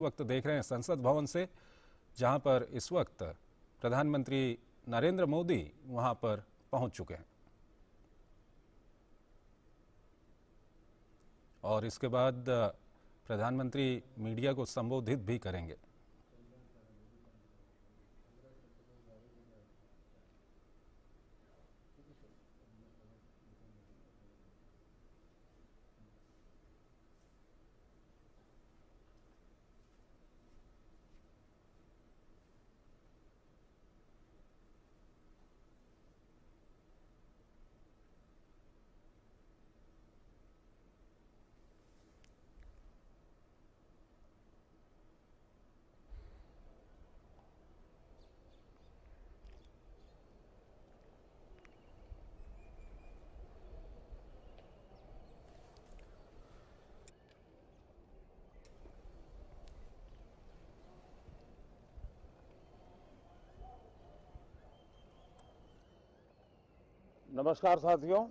वक्त देख रहे हैं संसद भवन से, जहां पर इस वक्त प्रधानमंत्री नरेंद्र मोदी वहां पर पहुंच चुके हैं और इसके बाद प्रधानमंत्री मीडिया को संबोधित भी करेंगे। नमस्कार साथियों,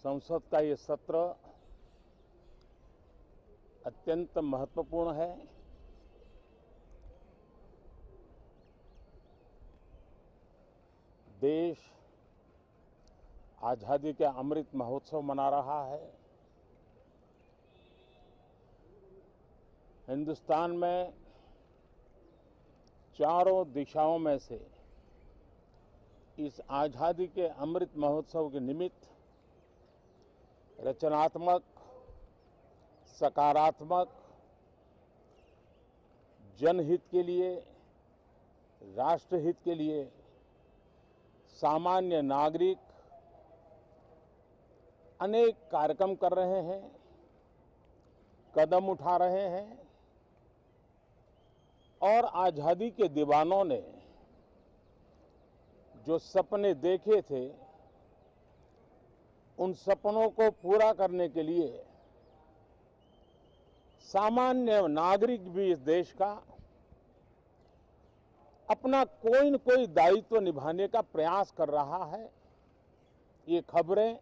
संसद का ये सत्र अत्यंत महत्वपूर्ण है। देश आजादी के अमृत महोत्सव मना रहा है। हिंदुस्तान में चारों दिशाओं में से इस आजादी के अमृत महोत्सव के निमित्त रचनात्मक, सकारात्मक, जनहित के लिए, राष्ट्रहित के लिए सामान्य नागरिक अनेक कार्यक्रम कर रहे हैं, कदम उठा रहे हैं और आजादी के दीवानों ने जो सपने देखे थे, उन सपनों को पूरा करने के लिए सामान्य नागरिक भी इस देश का अपना कोई न कोई दायित्व निभाने का प्रयास कर रहा है। ये खबरें,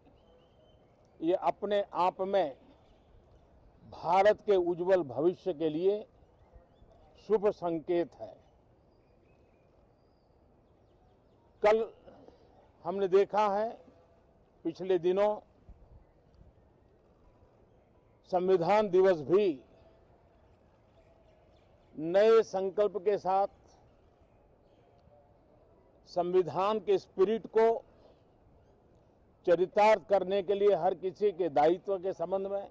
ये अपने आप में भारत के उज्जवल भविष्य के लिए शुभ संकेत है। कल हमने देखा है, पिछले दिनों संविधान दिवस भी नए संकल्प के साथ संविधान के स्पिरिट को चरितार्थ करने के लिए हर किसी के दायित्व के संबंध में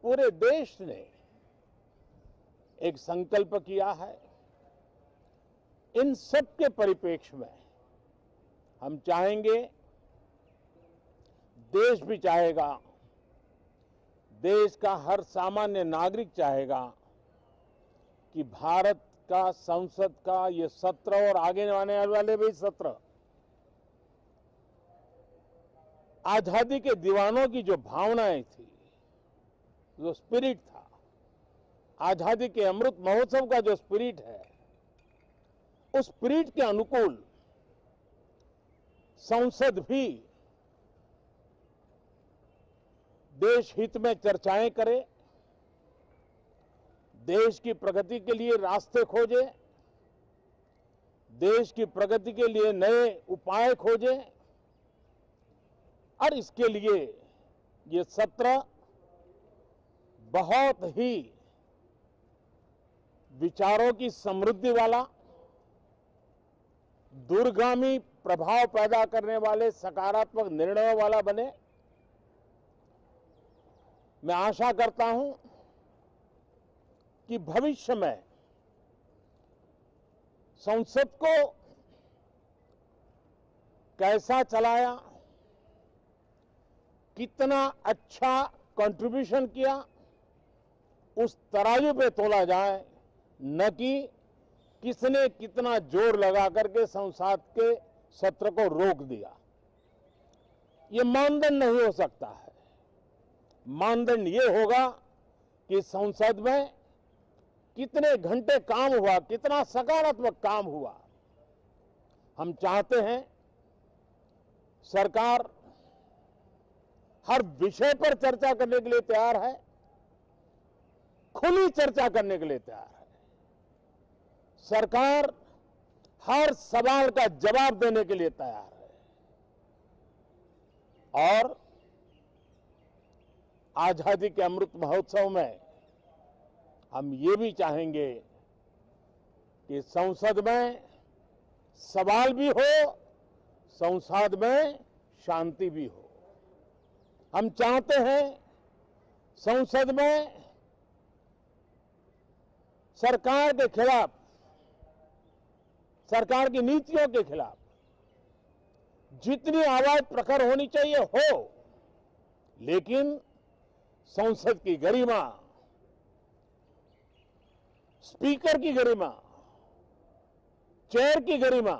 पूरे देश ने एक संकल्प किया है। इन सब के परिप्रेक्ष्य में हम चाहेंगे, देश भी चाहेगा, देश का हर सामान्य नागरिक चाहेगा कि भारत का संसद का ये सत्र और आगे आने वाले भी सत्र आजादी के दीवानों की जो भावनाएं थी, जो स्पिरिट था, आजादी के अमृत महोत्सव का जो स्पिरिट है, उस स्पिरिट के अनुकूल संसद भी देश हित में चर्चाएं करे, देश की प्रगति के लिए रास्ते खोजे, देश की प्रगति के लिए नए उपाय खोजे और इसके लिए ये सत्र बहुत ही विचारों की समृद्धि वाला, दूरगामी प्रभाव पैदा करने वाले सकारात्मक निर्णयों वाला बने। मैं आशा करता हूं कि भविष्य में संसद को कैसा चलाया, कितना अच्छा कंट्रीब्यूशन किया, उस तराजू पे तोला जाए, न कि किसने कितना जोर लगा करके संसद के सत्र को रोक दिया। ये मानदंड नहीं हो सकता है। मानदंड ये होगा कि संसद में कितने घंटे काम हुआ, कितना सकारात्मक काम हुआ। हम चाहते हैं सरकार हर विषय पर चर्चा करने के लिए तैयार है, खुली चर्चा करने के लिए तैयार है। सरकार हर सवाल का जवाब देने के लिए तैयार है और आजादी के अमृत महोत्सव में हम ये भी चाहेंगे कि संसद में सवाल भी हो, संसद में शांति भी हो। हम चाहते हैं संसद में सरकार के खिलाफ, सरकार की नीतियों के खिलाफ जितनी आवाज प्रखर होनी चाहिए हो, लेकिन संसद की गरिमा, स्पीकर की गरिमा, चेयर की गरिमा,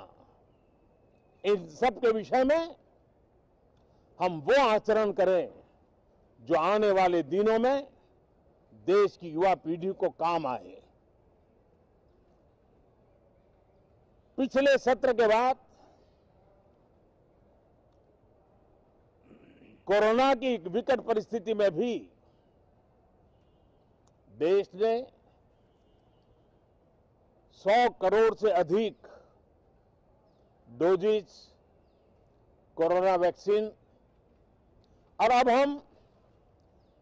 इन सब के विषय में हम वो आचरण करें जो आने वाले दिनों में देश की युवा पीढ़ी को काम आए। पिछले सत्र के बाद कोरोना की विकट परिस्थिति में भी देश ने 100 करोड़ से अधिक डोजेज कोरोना वैक्सीन और अब हम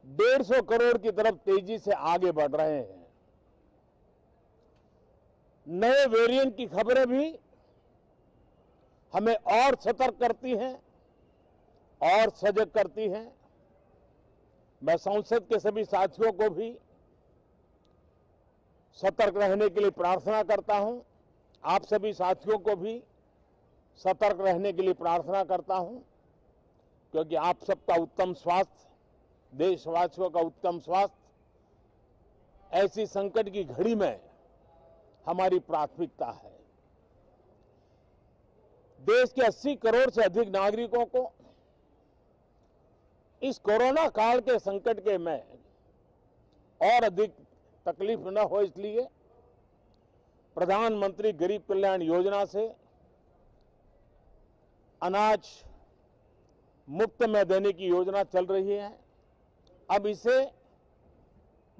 150 करोड़ की तरफ तेजी से आगे बढ़ रहे हैं। नए वेरिएंट की खबरें भी हमें और सतर्क करती हैं और सजग करती हैं। मैं संसद के सभी साथियों को भी सतर्क रहने के लिए प्रार्थना करता हूं। आप सभी साथियों को भी सतर्क रहने के लिए प्रार्थना करता हूं, क्योंकि आप सबका उत्तम स्वास्थ्य, देशवासियों का उत्तम स्वास्थ्य ऐसी संकट की घड़ी में हमारी प्राथमिकता है। देश के 80 करोड़ से अधिक नागरिकों को इस कोरोना काल के संकट के में और अधिक तकलीफ न हो, इसलिए प्रधानमंत्री गरीब कल्याण योजना से अनाज मुफ्त में देने की योजना चल रही है। अब इसे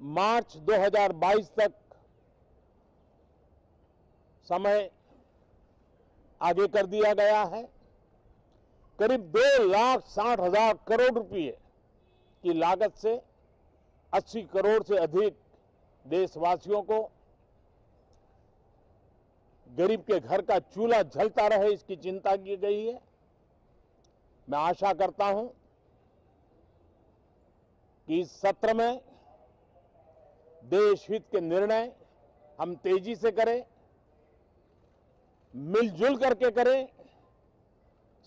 मार्च 2022 तक समय आगे कर दिया गया है। करीब 2,60,000 करोड़ रुपए की लागत से 80 करोड़ से अधिक देशवासियों को गरीब के घर का चूल्हा जलता रहे, इसकी चिंता की गई है। मैं आशा करता हूं कि इस सत्र में देश हित के निर्णय हम तेजी से करें, मिलजुल करके करें,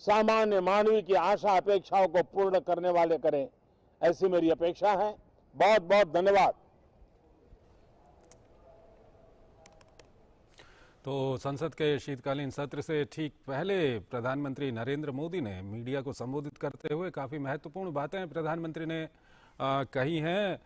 सामान्य मानवीय की आशा अपेक्षाओं को पूर्ण करने वाले करें, ऐसी मेरी अपेक्षा है। बहुत बहुत धन्यवाद। तो संसद के शीतकालीन सत्र से ठीक पहले प्रधानमंत्री नरेंद्र मोदी ने मीडिया को संबोधित करते हुए काफ़ी महत्वपूर्ण बातें प्रधानमंत्री ने कही हैं।